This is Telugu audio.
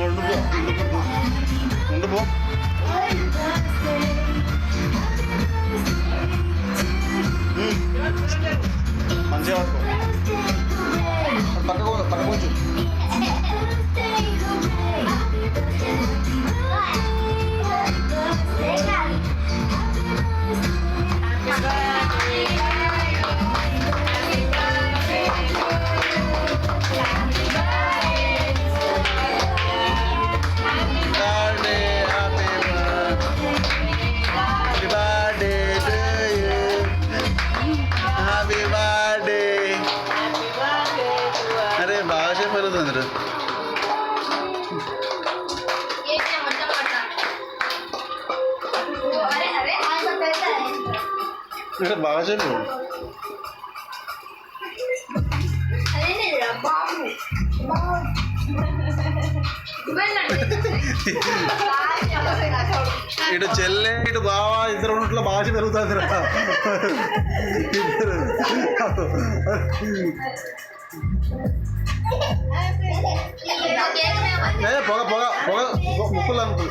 ఉండిపో మంచిగా పట్టుకో పట్టుకోవచ్చు अरे बाबा से पहले तो अंदर अरे बाबा से बोल ఇటు చెల్లె ఇటు బావ ఇద్దరు ఉన్నట్లు భాష పెరుగుతుంది పొగ పొగ పొగ ముక్కులు అనుకో